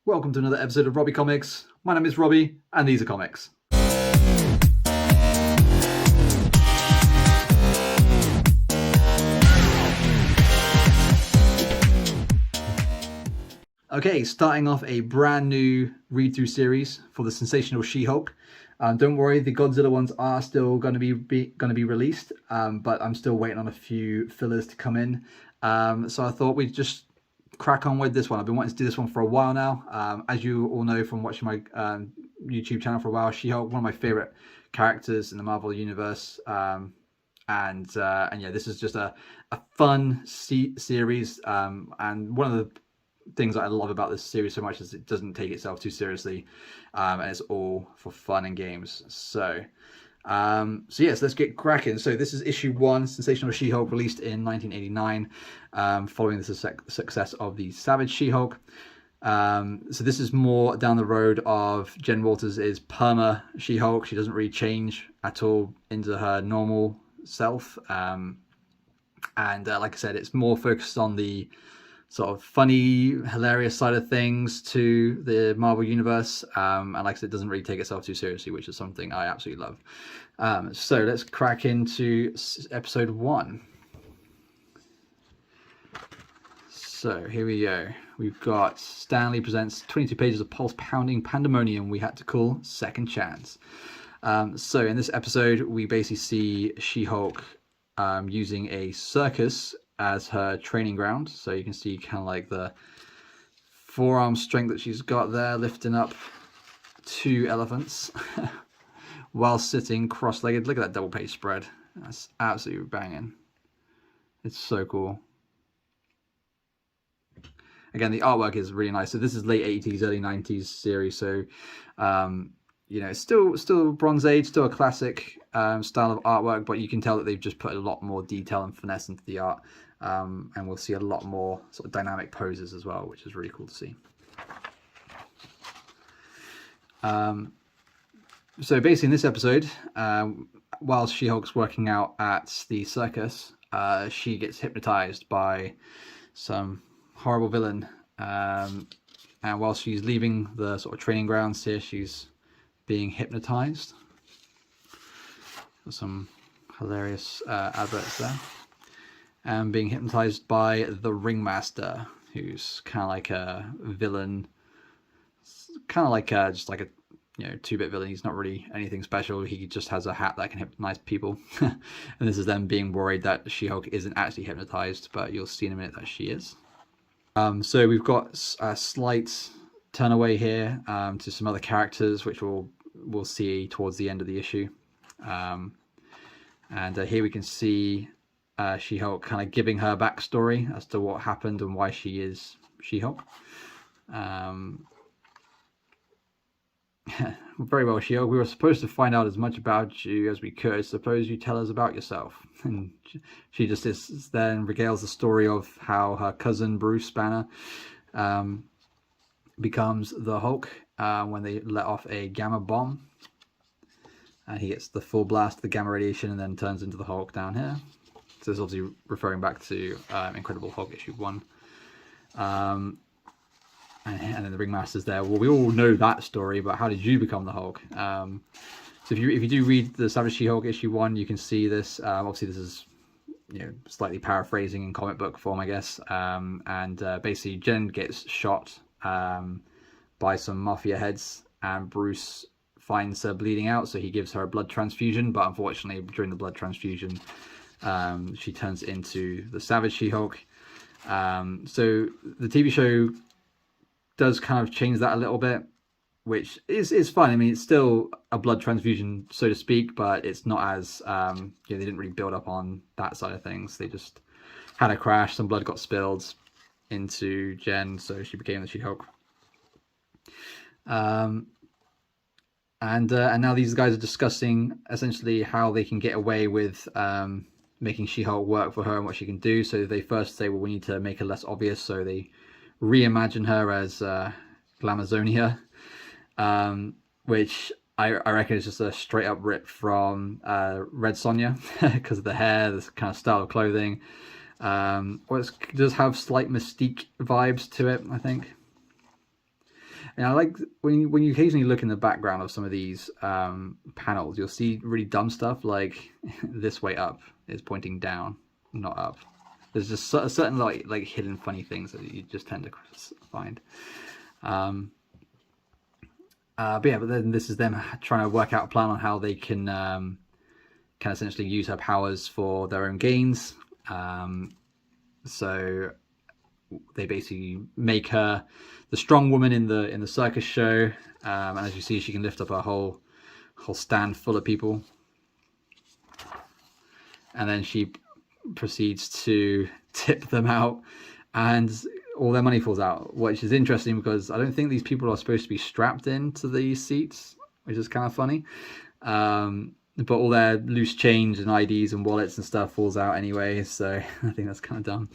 Welcome to another episode of Robbie Comics. My name is Robbie, and these are comics. Okay, starting off a brand new read-through series for the Sensational She-Hulk. Don't worry, the Godzilla ones are still going to be released, but I'm still waiting on a few fillers to come in. So I thought we'd just crack on with this one. I've been wanting to do this one for a while now. As you all know from watching my YouTube channel for a while, She-Hulk, one of my favorite characters in the Marvel universe. And yeah, this is just a fun series. And one of the things that I love about this series so much is it doesn't take itself too seriously, and it's all for fun and games. So yes, let's get cracking. So this is issue 1, Sensational She-Hulk, released in 1989, following the success of the Savage She-Hulk. So this is more down the road of Jen Walters' perma She-Hulk. She doesn't really change at all into her normal self, and like I said, it's more focused on the sort of funny, hilarious side of things to the Marvel universe, and like I said, it doesn't really take itself too seriously, which is something I absolutely love. So let's crack into episode 1. So here we go. We've got Stanley presents 22 pages of pulse-pounding pandemonium we had to call Second Chance. So in this episode, we basically see She-Hulk using a circus as her training ground. So you can see kind of like the forearm strength that she's got there, lifting up 2 elephants while sitting cross-legged. Look at that double page spread. That's absolutely banging. It's so cool. Again, the artwork is really nice. So this is late 80s, early 90s series. So you know, it's still Bronze Age, still a classic style of artwork, but you can tell that they've just put a lot more detail and finesse into the art. And we'll see a lot more sort of dynamic poses as well, which is really cool to see. So basically in this episode, while She-Hulk's working out at the circus, she gets hypnotized by some horrible villain. And while she's leaving the sort of training grounds here, she's being hypnotized. Some hilarious adverts there. And being hypnotized by the Ringmaster, who's kind of like a villain, kind of like just like a 2-bit villain. He's not really anything special. He just has a hat that can hypnotize people. And this is them being worried that She-Hulk isn't actually hypnotized, but you'll see in a minute that she is. So we've got a slight turn away here to some other characters, which we'll see towards the end of the issue. And here we can see She-Hulk kind of giving her backstory as to what happened and why she is She-Hulk. Very well, She-Hulk. We were supposed to find out as much about you as we could. Suppose you tell us about yourself. And she just sits there and regales the story of how her cousin Bruce Banner becomes the Hulk when they let off a gamma bomb. And he gets the full blast of the gamma radiation and then turns into the Hulk down here. So this is obviously referring back to Incredible Hulk issue 1. And then the Ringmaster's there. Well, we all know that story, but how did you become the Hulk? So if you do read the Savage She-Hulk issue 1, you can see this. Obviously, this is slightly paraphrasing in comic book form, I guess. And basically, Jen gets shot by some mafia heads, and Bruce finds her bleeding out, so he gives her a blood transfusion. But unfortunately, during the blood transfusion, she turns into the Savage She-Hulk. So the TV show does kind of change that a little bit, which is fine. I mean, it's still a blood transfusion, so to speak, but it's not as they didn't really build up on that side of things. They just had a crash, some blood got spilled into Jen, so she became the She-Hulk. And now these guys are discussing essentially how they can get away with making She-Hulk work for her and what she can do. So they first say, well, we need to make her less obvious, so they reimagine her as Glamazonia, which I reckon is just a straight up rip from Red Sonja because of the hair, this kind of style of clothing. Or it does have slight Mystique vibes to it, I think. And I like when you occasionally look in the background of some of these panels, you'll see really dumb stuff like this way up is pointing down, not up. There's just a certain like hidden funny things that you just tend to find. But then this is them trying to work out a plan on how they can essentially use her powers for their own gains. So they basically make her the strong woman in the circus show, and as you see, she can lift up a whole stand full of people, and then she proceeds to tip them out, and all their money falls out, which is interesting because I don't think these people are supposed to be strapped into these seats, which is kind of funny. But all their loose change and IDs and wallets and stuff falls out anyway, so I think that's kind of dumb.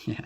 Yeah.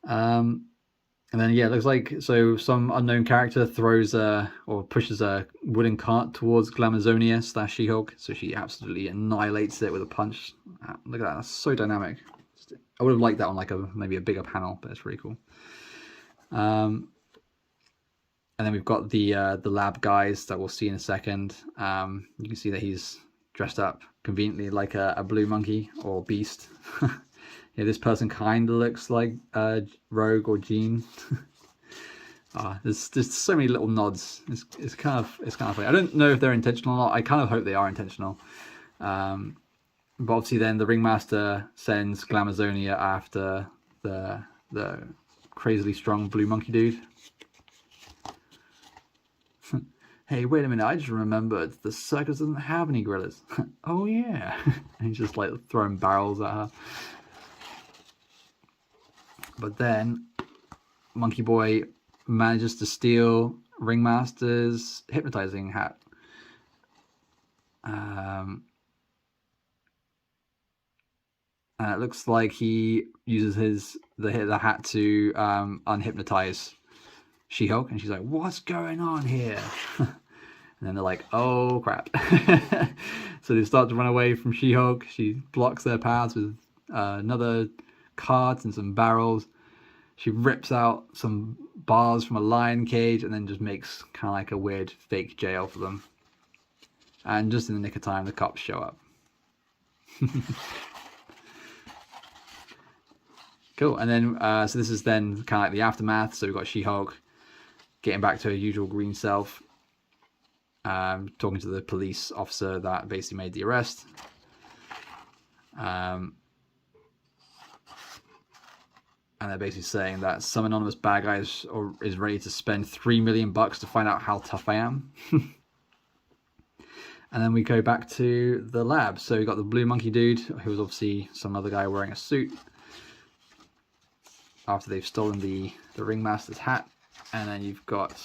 And then yeah, it looks like some unknown character throws or pushes a wooden cart towards Glamazonia / She-Hulk, so she absolutely annihilates it with a punch. Look at that, that's so dynamic. I would have liked that on like maybe a bigger panel, but it's really cool. And then we've got the lab guys that we'll see in a second. You can see that he's dressed up conveniently like a blue monkey or beast. Yeah, this person kind of looks like Rogue or Jean. There's so many little nods. It's kind of funny. I don't know if they're intentional or not. I kind of hope they are intentional. But obviously, then the ringmaster sends Glamazonia after the crazily strong blue monkey dude. Hey, wait a minute! I just remembered the circus doesn't have any gorillas. Oh yeah, and he's just like throwing barrels at her. But then Monkey Boy manages to steal Ringmaster's hypnotizing hat. And it looks like he uses the hat to unhypnotize She-Hulk, and she's like, "What's going on here?" And then they're like, "Oh crap!" So they start to run away from She-Hulk. She blocks their paths with another cart and some barrels. She rips out some bars from a lion cage and then just makes kind of like a weird fake jail for them. And just in the nick of time, the cops show up. Cool. And then so this is then kind of like the aftermath. So we've got She-Hulk getting back to her usual green self, talking to the police officer that basically made the arrest. And they're basically saying that some anonymous bad guy is ready to spend $3 million to find out how tough I am. And then we go back to the lab. So we got the blue monkey dude, who was obviously some other guy wearing a suit, after they've stolen the ringmaster's hat. And then you've got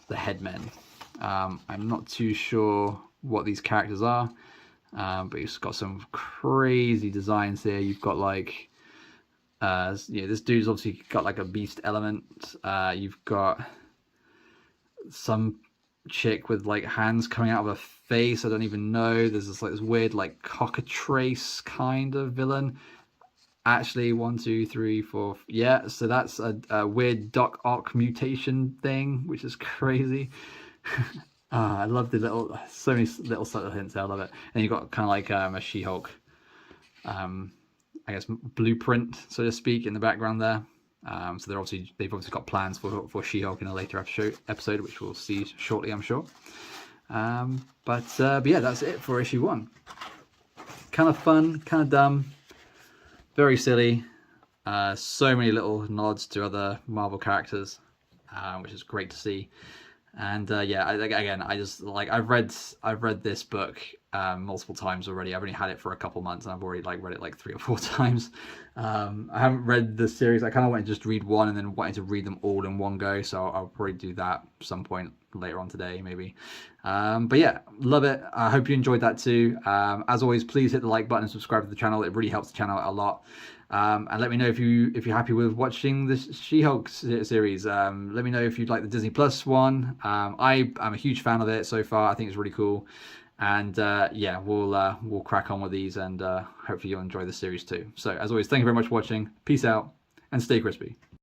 the headmen. I'm not too sure what these characters are, but you've got some crazy designs here. You've got like this dude's obviously got like a beast element. You've got some chick with like hands coming out of her face. I don't even know. There's this weird like cockatrice kind of villain. Actually, 1, 2, 3, 4. Yeah, so that's a weird Doc Ock mutation thing, which is crazy. I love the so many little subtle hints there. I love it. And you've got kind of like a She-Hulk, I guess, blueprint, so to speak, in the background there. So they've obviously got plans for She-Hulk in a later episode, which we'll see shortly, I'm sure. But yeah, that's it for issue 1. Kind of fun, kind of dumb, very silly. So many little nods to other Marvel characters, which is great to see. And yeah, I just like I've read this book multiple times already. I've only had it for a couple months, and I've already read it 3 or 4 times. I haven't read the series. I kind of want to just read one and then wanted to read them all in one go. So I'll probably do that some point later on today, maybe. But yeah, love it. I hope you enjoyed that too. As always, please hit the like button and subscribe to the channel. It really helps the channel out a lot. And let me know if you're happy with watching this She-Hulk series. Let me know if you'd like the Disney Plus one. I'm a huge fan of it so far. I think it's really cool. And yeah, we'll crack on with these, and hopefully you'll enjoy the series too. So as always, thank you very much for watching. Peace out and stay crispy.